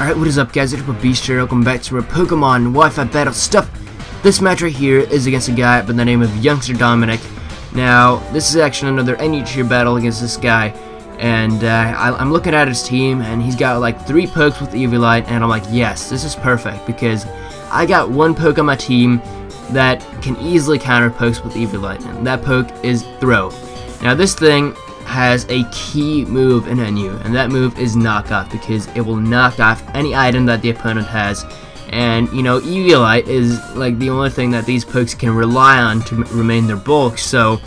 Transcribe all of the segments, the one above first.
Alright, what is up guys, it's Beast here. Welcome back to our Pokemon Wi-Fi battle stuff. This match right here is against a guy by the name of YoungsterDominic. Now, this is actually another NU tier battle against this guy. And I'm looking at his team, and he's got like 3 pokes with Eviolite, and I'm like, yes, this is perfect, because I got 1 poke on my team that can easily counter pokes with Eviolite, and that poke is Throw. Now, this thing has a key move in NU, and that move is knock off, because it will knock off any item that the opponent has. And you know, Eviolite is like the only thing that these pokes can rely on to remain their bulk, so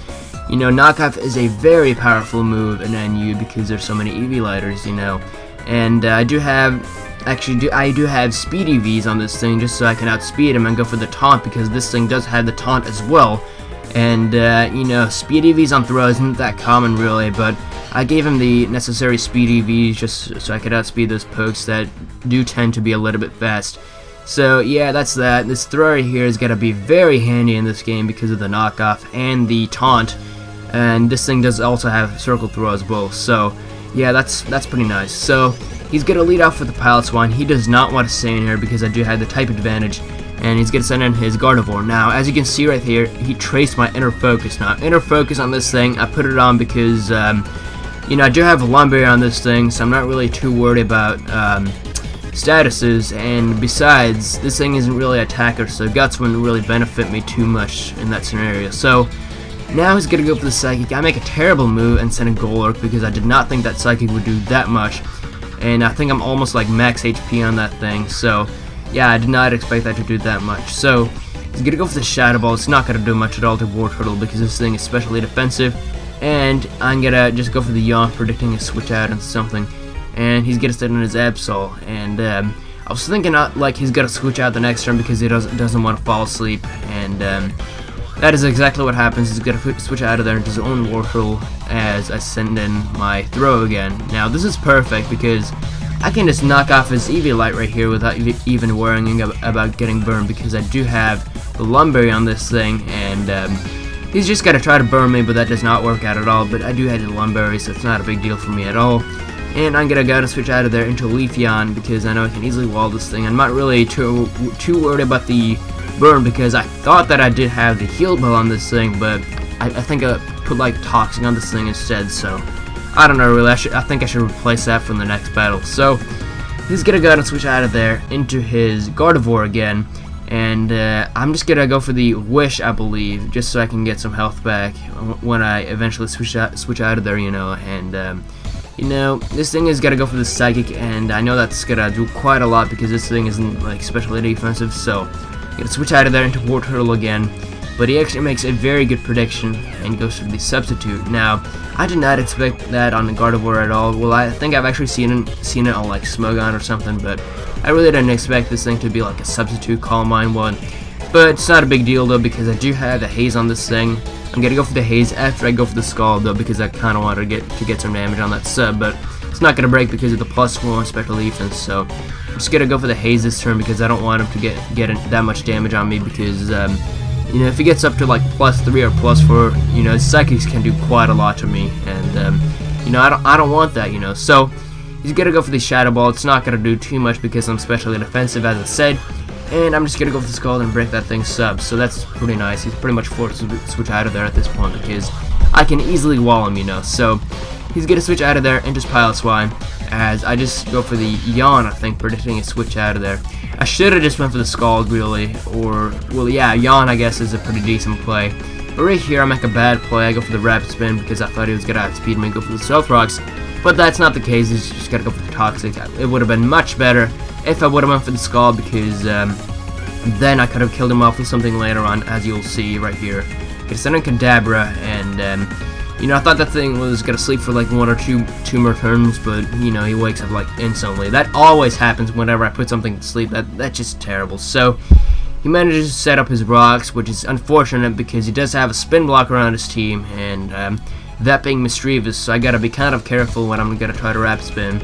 you know, knock off is a very powerful move in NU because there's so many Evioliters, you know. And I do have speed EVs on this thing just so I can outspeed him and go for the taunt, because this thing does have the taunt as well. And you know, speed EVs on Throw isn't that common really, but I gave him the necessary speed EVs just so I could outspeed those pokes that do tend to be a little bit fast. So yeah, that's that. This Throw right here is gonna be very handy in this game because of the knockoff and the taunt, and this thing does also have circle throw as well. So yeah, that's pretty nice. So he's gonna lead off with the Pilot Swine. He does not want to stay in here because I do have the type advantage. And he's going to send in his Gardevoir. Now, as you can see right here, he traced my Inner Focus. Now, Inner Focus on this thing, I put it on because, you know, I do have a Lumberry on this thing, so I'm not really too worried about statuses. And besides, this thing isn't really an attacker, so Guts wouldn't really benefit me too much in that scenario. So, now he's going to go for the Psychic. I make a terrible move and send a Golurk because I did not think that Psychic would do that much. And I think I'm almost like max HP on that thing, so yeah, I did not expect that to do that much. So he's gonna go for the Shadow Ball. It's not gonna do much at all to Wartortle because this thing is especially defensive. And I'm gonna just go for the Yawn, predicting a switch out and something. And he's gonna send in his Absol. And I was thinking like he's gonna switch out the next turn because he doesn't want to fall asleep. And that is exactly what happens. He's gonna switch out of there into his own Wartortle as I send in my Throw again. Now this is perfect because I can just knock off his Eviolite right here without even worrying about getting burned, because I do have the Lumberry on this thing, and he's just got to try to burn me, but that does not work out at all. But I do have the Lumberry, so it's not a big deal for me at all. And I'm gonna go to switch out of there into Leafeon because I know I can easily wall this thing. I'm not really too worried about the burn because I thought that I did have the Heal Bell on this thing, but I think I put like Toxic on this thing instead, so I don't know really. I think I should replace that from the next battle. So he's gonna go ahead and switch out of there into his Gardevoir again, and I'm just gonna go for the Wish, I believe, just so I can get some health back when I eventually switch out of there, you know. And you know, this thing is gonna go for the Psychic, and I know that's gonna do quite a lot because this thing isn't like especially defensive. So I'm gonna switch out of there into Wartortle again. But he actually makes a very good prediction and goes for the Substitute. Now, I did not expect that on the Gardevoir at all. Well, I think I've actually seen it on like Smogon or something, but I really didn't expect this thing to be like a Substitute Calm Mind one. But it's not a big deal though, because I do have the Haze on this thing. I'm gonna go for the Haze after I go for the Scald though, because I kind of wanted to get some damage on that sub, but it's not gonna break because of the +1 special defense. So I'm just gonna go for the Haze this turn because I don't want him to get that much damage on me, because you know, if he gets up to like +3 or +4, you know, Psychics can do quite a lot to me, and you know, I don't want that, you know. So he's gonna go for the Shadow Ball. It's not gonna do too much because I'm specially defensive, as I said, and I'm just gonna go for the Scald and break that thing sub. So that's pretty nice. He's pretty much forced to switch out of there at this point because I can easily wall him, you know. So he's gonna switch out of there into his Pilot Swine as I just go for the Yawn, I think, predicting a switch out of there. I should have just went for the Scald, really, or, well, yeah, Yawn, I guess, is a pretty decent play. But right here, I make a bad play. I go for the Rapid Spin because I thought he was going to outspeed me and go for the Stealth Rocks, but that's not the case. He's just got to go for the Toxic. It would have been much better if I would have went for the Scald, because then I could have killed him off with something later on, as you'll see right here. Gonna send in Kadabra, and you know, I thought that thing was gonna sleep for like 1 or 2 more turns, but you know, he wakes up like instantly. That always happens whenever I put something to sleep. That's just terrible. So he manages to set up his rocks, which is unfortunate because he does have a spin block around his team, and that being Mischievous, so I gotta be kind of careful when I'm gonna try to Rapid Spin,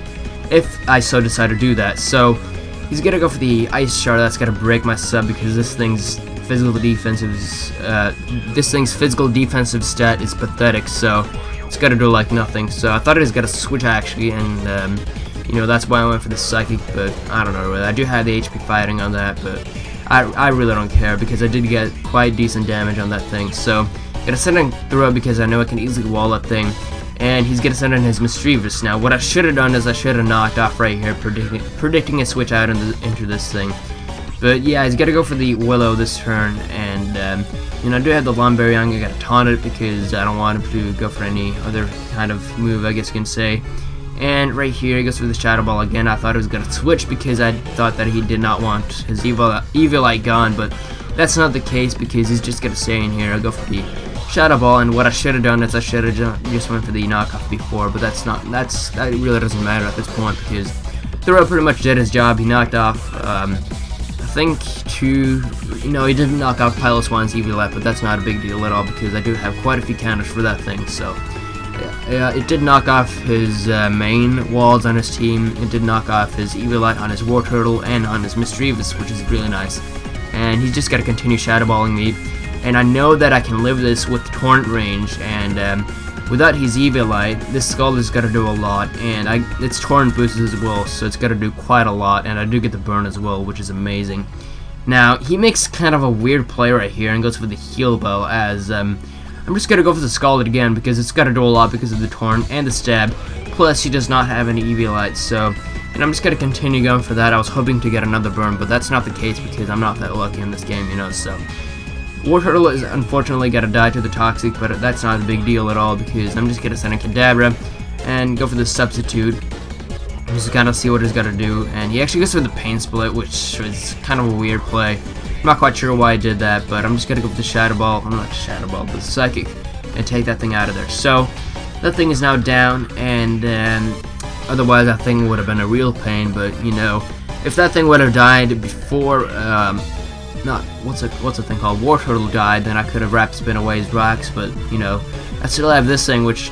if I so decide to do that. So he's gonna go for the Ice Shard. That's gonna break my sub because this thing's physical defensive stat is pathetic, so it's gotta do like nothing. So I thought it was gonna switch actually, and You know, that's why I went for the Psychic, but I don't know, really. I do have the HP fighting on that, but I really don't care because I did get quite decent damage on that thing. So, gonna send in Throw because I know I can easily wall that thing. And he's gonna send in his Mischievous. Now, what I should have done is I should have knocked off right here, predicting a switch out into this thing. But yeah, he's gonna go for the Willow this turn, and you know, I do have the Lumberry on. I gotta taunt it because I don't want him to go for any other kind of move, I guess you can say. And right here, he goes for the Shadow Ball again. I thought he was gonna switch because I thought that he did not want his Evilite gone, but that's not the case because he's just gonna stay in here. I'll go for the Shadow Ball, and what I should have done is I should have just went for the knockoff before, but that really doesn't matter at this point because Throw pretty much did his job. He knocked off, I think he didn't knock off Pilot Swan's Evilite, but that's not a big deal at all because I do have quite a few counters for that thing, so yeah, it did knock off his main walls on his team. It did knock off his Evilite on his War Turtle and on his Mischievous, which is really nice. And he's just got to continue Shadow Balling me. And I know that I can live this with Torrent range, and without his Evilite, this Skull has got to do a lot, and it's Torrent boosted as well, so it's got to do quite a lot, and I do get the burn as well, which is amazing. Now, he makes kind of a weird play right here and goes for the Heal Bow, as I'm just going to go for the Scald again because it's got to do a lot because of the Torrent and the Stab, plus he does not have any Evilite, so, and I'm just going to continue going for that. I was hoping to get another burn, but that's not the case because I'm not that lucky in this game, you know, so. War Turtle is unfortunately got to die to the Toxic, but that's not a big deal at all because I'm just going to send in Kadabra and go for the Substitute. Just kind of see what he's got to do, and he actually goes for the Pain Split, which was kind of a weird play. I'm not quite sure why I did that, but I'm just going to go for the Shadow Ball, not Shadow Ball, but Psychic, and take that thing out of there. So, that thing is now down, and otherwise that thing would have been a real pain, but, you know, if that thing would have died before, what's the thing called? War Turtle died, then I could have Rapid Spin away his rocks, but you know, I still have this thing which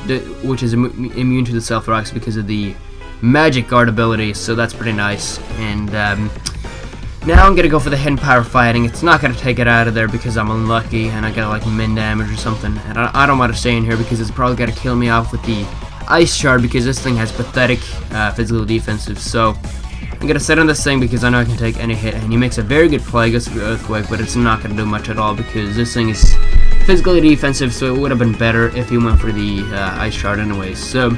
is immune to the Self Rocks because of the Magic Guard ability, so that's pretty nice. And now I'm gonna go for the Hidden Power Fighting. It's not gonna take it out of there because I'm unlucky and I got like min damage or something, and I don't want to stay in here because it's probably gonna kill me off with the Ice Shard because this thing has pathetic physical defensive. So I'm gonna set on this thing because I know I can take any hit, and he makes a very good play, goes for the Earthquake, but it's not gonna do much at all because this thing is physically defensive, so it would have been better if he went for the Ice Shard anyways. So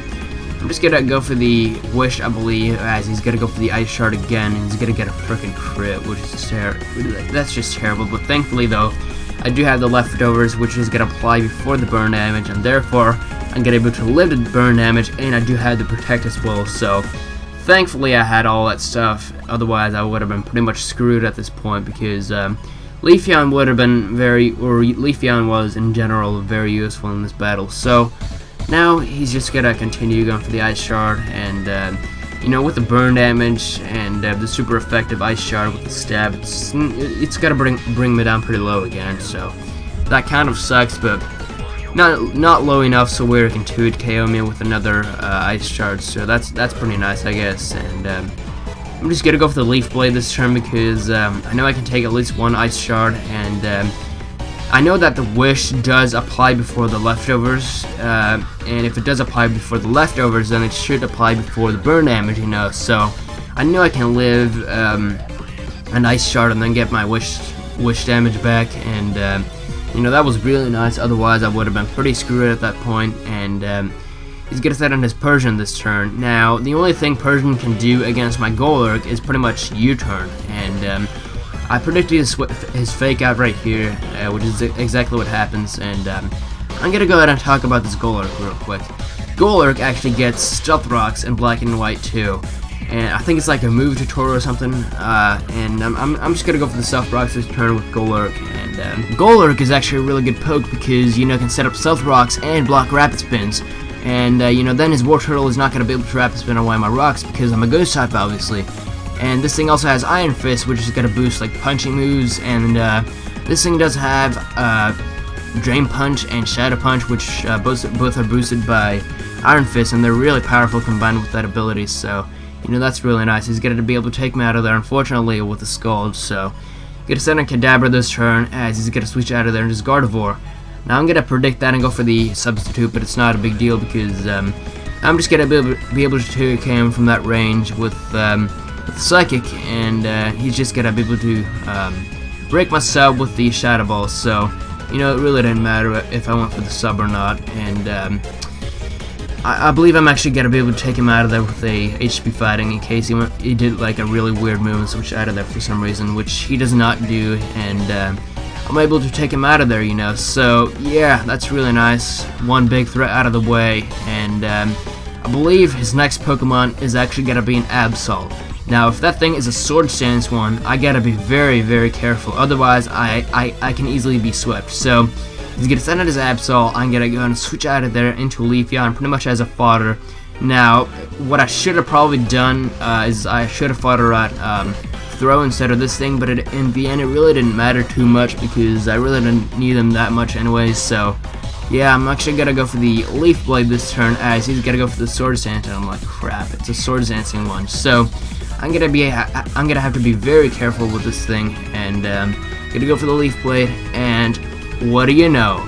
I'm just gonna go for the Wish, I believe, as he's gonna go for the Ice Shard again, and he's gonna get a freaking crit, which is that's just terrible. But thankfully though, I do have the Leftovers, which is gonna apply before the burn damage, and therefore I'm gonna be able to live the burn damage, and I do have the Protect as well. So thankfully I had all that stuff, otherwise I would have been pretty much screwed at this point because Leafeon would have been Leafeon was in general very useful in this battle. So now he's just gonna continue going for the Ice Shard, and you know, with the burn damage and the super effective Ice Shard with the Stab, it's gotta bring me down pretty low again. So that kind of sucks, but not low enough so where it can 2-hit KO me with another Ice Shard, so that's pretty nice, I guess. And I'm just gonna go for the Leaf Blade this turn because I know I can take at least one Ice Shard, and I know that the Wish does apply before the Leftovers, and if it does apply before the Leftovers, then it should apply before the burn damage, you know. So I know I can live an Ice Shard and then get my wish damage back, and you know, that was really nice. Otherwise I would have been pretty screwed at that point. And he's gonna set on his Persian this turn. Now the only thing Persian can do against my Golurk is pretty much U-turn, and I predicted his fake out right here, which is exactly what happens. And I'm gonna go ahead and talk about this Golurk real quick. Golurk actually gets Stealth Rocks in Black and White too, and I think it's like a move tutorial or something. And I'm just gonna go for the Stealth Rocks this turn with Golurk. And Golurk is actually a really good poke because, you know, can set up Stealth Rocks and block Rapid Spins. And you know, then his War Turtle is not going to be able to Rapid Spin away my rocks because I'm a Ghost type, obviously. And this thing also has Iron Fist, which is going to boost like punching moves. And this thing does have Drain Punch and Shadow Punch, which both are boosted by Iron Fist, and they're really powerful combined with that ability. So, you know, that's really nice. He's going to be able to take me out of there, unfortunately, with the Scald. So gonna send in Kadabra this turn, as he's gonna switch out of there and just Gardevoir. Now I'm gonna predict that and go for the Substitute, but it's not a big deal because I'm just gonna be able to take him from that range with Psychic, and he's just gonna be able to break my sub with the Shadow Ball. So, you know, it really didn't matter if I went for the sub or not, and I believe I'm actually gonna be able to take him out of there with a HP fighting in case he did like a really weird move and switch out of there for some reason, which he does not do, and I'm able to take him out of there, you know. So yeah, that's really nice. One big threat out of the way, and I believe his next Pokemon is actually gonna be an Absol. Now, if that thing is a Sword Stance one, I gotta be very, very careful. Otherwise, I can easily be swept. So he's gonna send out his Absol. I'm gonna go and switch out of there into Leafeon, pretty much as a fodder. Now, what I should have probably done is I should have fodder at Throw instead of this thing, but in the end, it really didn't matter too much because I really didn't need them that much anyways. So yeah, I'm actually gonna go for the Leaf Blade this turn, as he's gonna go for the Sword Stance, and I'm like, crap, it's a Sword Stancing one. So I'm gonna have to be very careful with this thing, and gonna go for the Leaf Blade, and what do you know?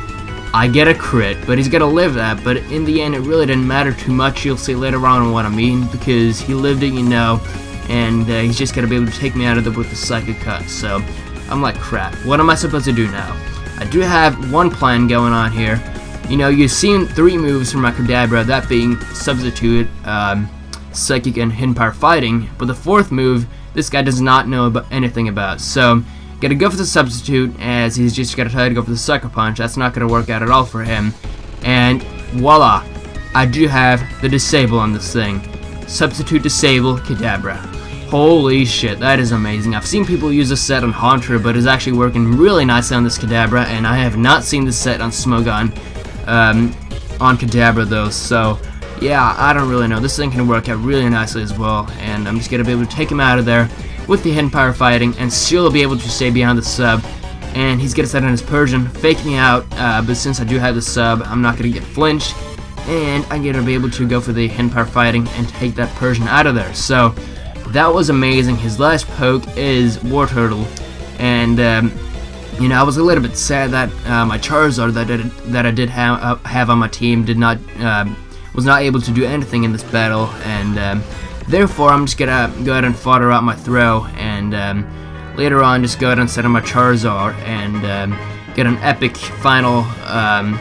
I get a crit, but he's gonna live that. But in the end, it really didn't matter too much. You'll see later on what I mean, because he lived it, you know, and he's just gonna be able to take me out of there with the Psychic Cut. So I'm like, crap, what am I supposed to do now? I do have one plan going on here. You know, you've seen 3 moves from my Kadabra, that being Substitute, Psychic, and Hidden Power Fighting, but the 4th move, this guy does not know anything about. So, gonna go for the Substitute, as he's just gonna try to go for the Sucker Punch. That's not gonna work out at all for him. And voila, I do have the Disable on this thing. Substitute Disable Kadabra. Holy shit, that is amazing. I've seen people use this set on Haunter, but it's actually working really nicely on this Kadabra, and I have not seen this set on Smogon on Kadabra though. So yeah, I don't really know. This thing can work out really nicely as well, and I'm just gonna be able to take him out of there with the Hidden Power Fighting, and still be able to stay behind the sub. And he's gonna set on his Persian, fake me out, but since I do have the sub, I'm not gonna get flinched, and I'm gonna be able to go for the Hidden Power Fighting and take that Persian out of there. So that was amazing. His last poke is War Turtle, and you know, I was a little bit sad that my Charizard that I did have on my team was not able to do anything in this battle, and therefore I'm just gonna go ahead and fodder out my Throw, and later on just go ahead and set on my Charizard and get an epic final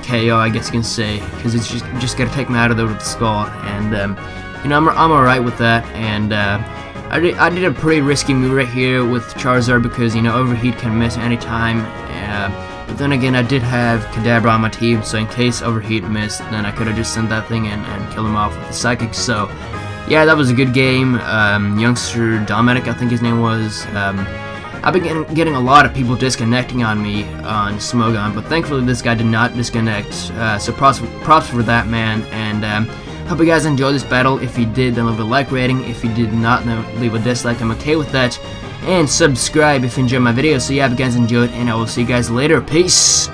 KO, I guess you can say, because it's just gonna take me out of there with the Skull, and you know, I'm alright with that. And I did a pretty risky move right here with Charizard because, you know, Overheat can miss anytime. But then again, I did have Kadabra on my team, so in case Overheat missed, then I could have just sent that thing in and killed him off with the Psychic. So yeah, that was a good game. YoungsterDominic, I think his name was. I've been getting a lot of people disconnecting on me on Smogon, but thankfully this guy did not disconnect. So props for that, man. And hope you guys enjoyed this battle. If you did, then leave a like rating. If you did not, then leave a dislike. I'm okay with that. And subscribe if you enjoyed my video. So yeah, if you guys enjoyed, and I will see you guys later. Peace!